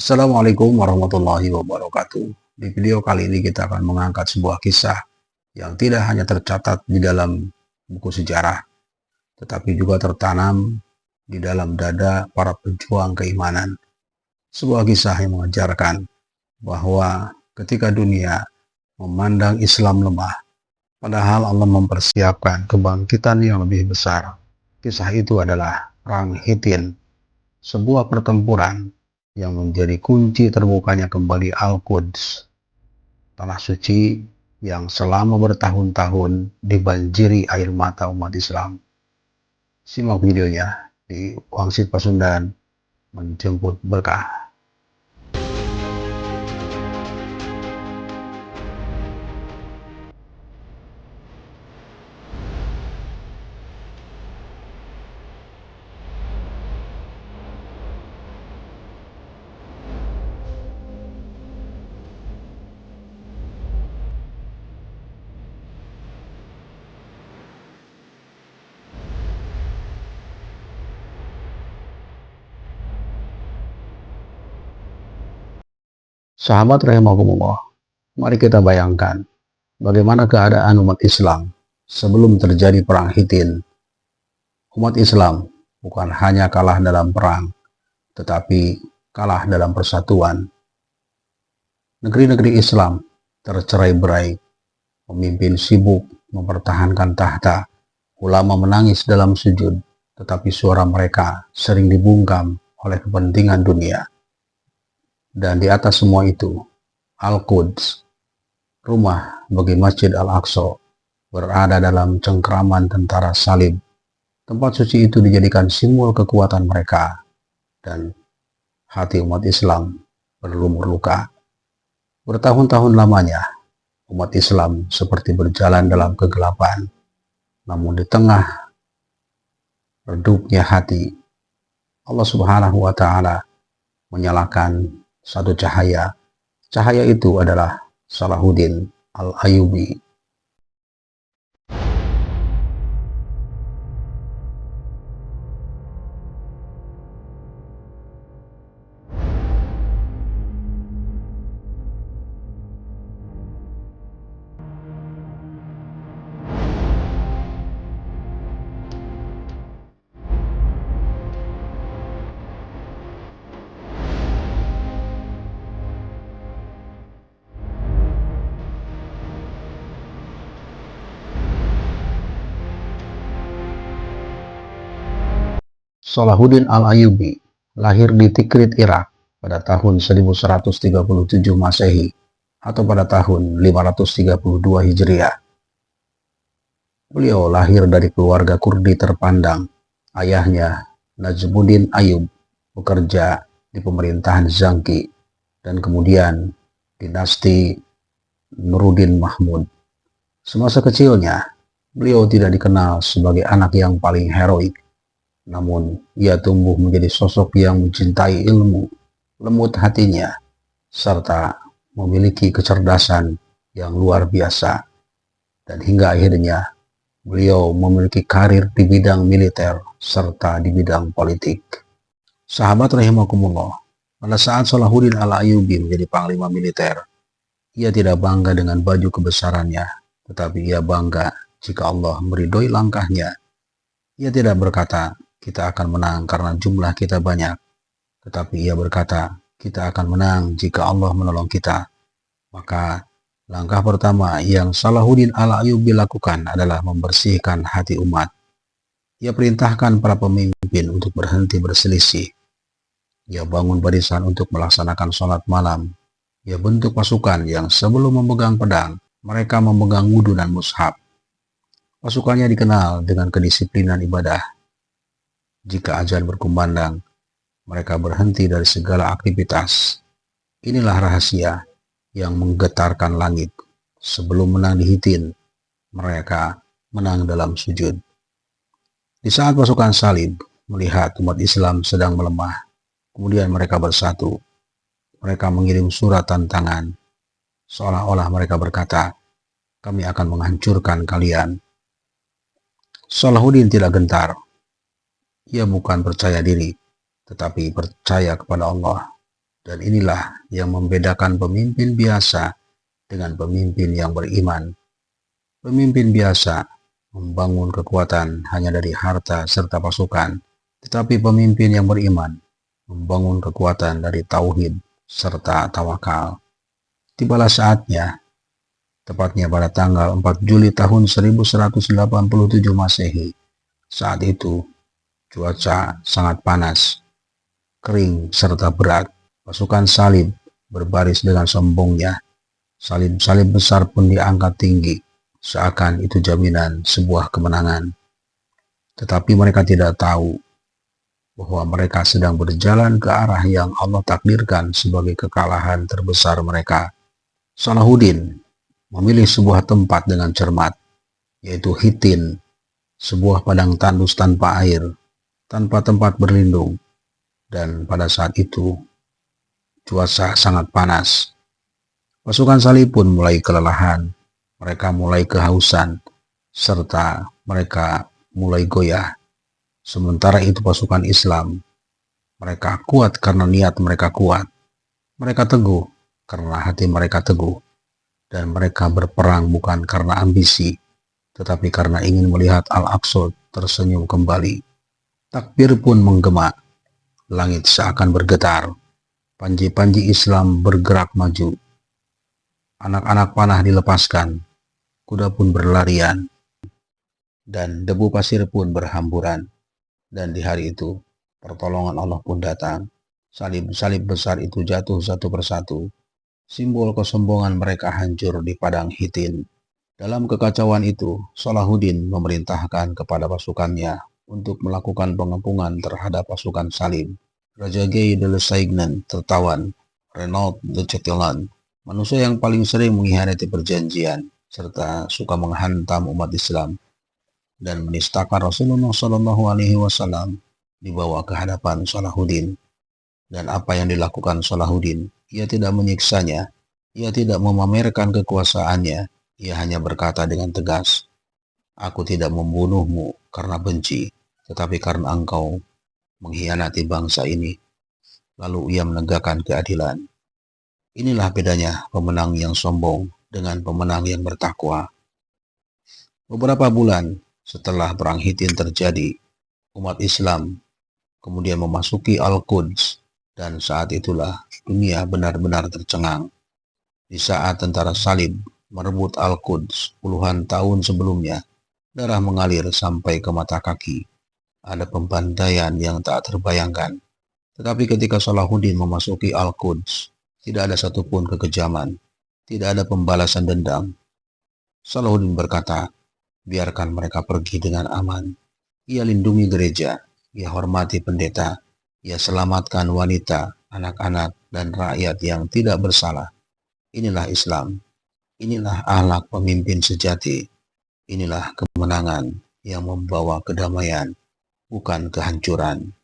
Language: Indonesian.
Assalamualaikum warahmatullahi wabarakatuh. Di video kali ini kita akan mengangkat sebuah kisah yang tidak hanya tercatat di dalam buku sejarah, tetapi juga tertanam di dalam dada para pejuang keimanan. Sebuah kisah yang mengajarkan bahwa ketika dunia memandang Islam lemah, padahal Allah mempersiapkan kebangkitan yang lebih besar. Kisah itu adalah Perang Hittin, sebuah pertempuran yang menjadi kunci terbukanya kembali Al-Quds, tanah suci yang selama bertahun-tahun dibanjiri air mata umat Islam. Simak videonya di Wangsit Pasundan Menjemput Berkah. Sahabat rahimakumullah, mari kita bayangkan bagaimana keadaan umat Islam sebelum terjadi Perang Hittin. Umat Islam bukan hanya kalah dalam perang, tetapi kalah dalam persatuan. Negeri-negeri Islam tercerai-berai, pemimpin sibuk mempertahankan tahta, ulama menangis dalam sujud, tetapi suara mereka sering dibungkam oleh kepentingan dunia. Dan di atas semua itu, Al-Quds, rumah bagi Masjid Al-Aqsa, berada dalam cengkraman tentara salib. Tempat suci itu dijadikan simbol kekuatan mereka, dan hati umat Islam berlumur luka. Bertahun-tahun lamanya, umat Islam seperti berjalan dalam kegelapan. Namun di tengah redupnya hati, Allah Subhanahu wa Ta'ala menyalakan satu cahaya. Cahaya itu adalah Salahuddin Al-Ayyubi. Salahuddin Al-Ayyubi lahir di Tikrit, Irak pada tahun 1137 Masehi atau pada tahun 532 Hijriah. Beliau lahir dari keluarga Kurdi terpandang. Ayahnya, Najmuddin Ayyub, bekerja di pemerintahan Zangki dan kemudian dinasti Nuruddin Mahmud. Semasa kecilnya, beliau tidak dikenal sebagai anak yang paling heroik. Namun, ia tumbuh menjadi sosok yang mencintai ilmu, lembut hatinya, serta memiliki kecerdasan yang luar biasa. Dan hingga akhirnya, beliau memiliki karir di bidang militer serta di bidang politik. Sahabat rahimakumullah, pada saat Salahuddin Al-Ayyubi menjadi panglima militer, ia tidak bangga dengan baju kebesarannya, tetapi ia bangga jika Allah meridhoi langkahnya. Ia tidak berkata, kita akan menang karena jumlah kita banyak, tetapi ia berkata, kita akan menang jika Allah menolong kita. Maka langkah pertama yang Salahuddin Al-Ayyubi lakukan adalah membersihkan hati umat. Ia perintahkan para pemimpin untuk berhenti berselisih. Ia bangun barisan untuk melaksanakan sholat malam. Ia bentuk pasukan yang sebelum memegang pedang, mereka memegang wudhu dan mushaf. Pasukannya dikenal dengan kedisiplinan ibadah. Jika azan berkumandang, mereka berhenti dari segala aktivitas. Inilah rahasia yang menggetarkan langit. Sebelum menang di Hittin, mereka menang dalam sujud. Di saat pasukan salib melihat umat Islam sedang melemah, kemudian mereka bersatu. Mereka mengirim surat tantangan, seolah-olah mereka berkata, kami akan menghancurkan kalian. Salahuddin tidak gentar. Ia bukan percaya diri, tetapi percaya kepada Allah. Dan inilah yang membedakan pemimpin biasa dengan pemimpin yang beriman. Pemimpin biasa membangun kekuatan hanya dari harta serta pasukan, tetapi pemimpin yang beriman membangun kekuatan dari tauhid serta tawakal. Tibalah saatnya, tepatnya pada tanggal 4 Juli tahun 1187 Masehi. Saat itu, cuaca sangat panas, kering serta berat. Pasukan salib berbaris dengan sombongnya. Salib-salib besar pun diangkat tinggi, seakan itu jaminan sebuah kemenangan. Tetapi mereka tidak tahu bahwa mereka sedang berjalan ke arah yang Allah takdirkan sebagai kekalahan terbesar mereka. Salahuddin memilih sebuah tempat dengan cermat, yaitu Hittin, sebuah padang tandus tanpa air, tanpa tempat berlindung. Dan pada saat itu, cuaca sangat panas. Pasukan salib pun mulai kelelahan, mereka mulai kehausan, serta mereka mulai goyah. Sementara itu pasukan Islam, mereka kuat karena niat mereka kuat. Mereka teguh karena hati mereka teguh. Dan mereka berperang bukan karena ambisi, tetapi karena ingin melihat Al-Aqsa tersenyum kembali. Takbir pun menggema, langit seakan bergetar, panji-panji Islam bergerak maju. Anak-anak panah dilepaskan, kuda pun berlarian, dan debu pasir pun berhamburan. Dan di hari itu, pertolongan Allah pun datang. Salib-salib besar itu jatuh satu persatu. Simbol kesombongan mereka hancur di padang Hittin. Dalam kekacauan itu, Salahuddin memerintahkan kepada pasukannya untuk melakukan pengepungan terhadap pasukan salib. Raja Guy de Lusignan tertawan, Renaud de Chatillon, manusia yang paling sering mengkhianati perjanjian, serta suka menghantam umat Islam dan menistakan Rasulullah SAW, dibawa ke hadapan Salahuddin. Dan apa yang dilakukan Salahuddin? Ia tidak menyiksanya, ia tidak memamerkan kekuasaannya, ia hanya berkata dengan tegas, "Aku tidak membunuhmu karena benci, tetapi karena engkau mengkhianati bangsa ini." Lalu ia menegakkan keadilan. Inilah bedanya pemenang yang sombong dengan pemenang yang bertakwa. Beberapa bulan setelah perang Hittin terjadi, umat Islam kemudian memasuki Al-Quds. Dan saat itulah dunia benar-benar tercengang. Di saat tentara salib merebut Al-Quds puluhan tahun sebelumnya, darah mengalir sampai ke mata kaki. Ada pembantaian yang tak terbayangkan. Tetapi ketika Salahuddin memasuki Al-Quds, tidak ada satupun kekejaman, tidak ada pembalasan dendam. Salahuddin berkata, biarkan mereka pergi dengan aman. Ia lindungi gereja, ia hormati pendeta, ia selamatkan wanita, anak-anak, dan rakyat yang tidak bersalah. Inilah Islam. Inilah akhlak pemimpin sejati. Inilah kemenangan yang membawa kedamaian, bukan kehancuran.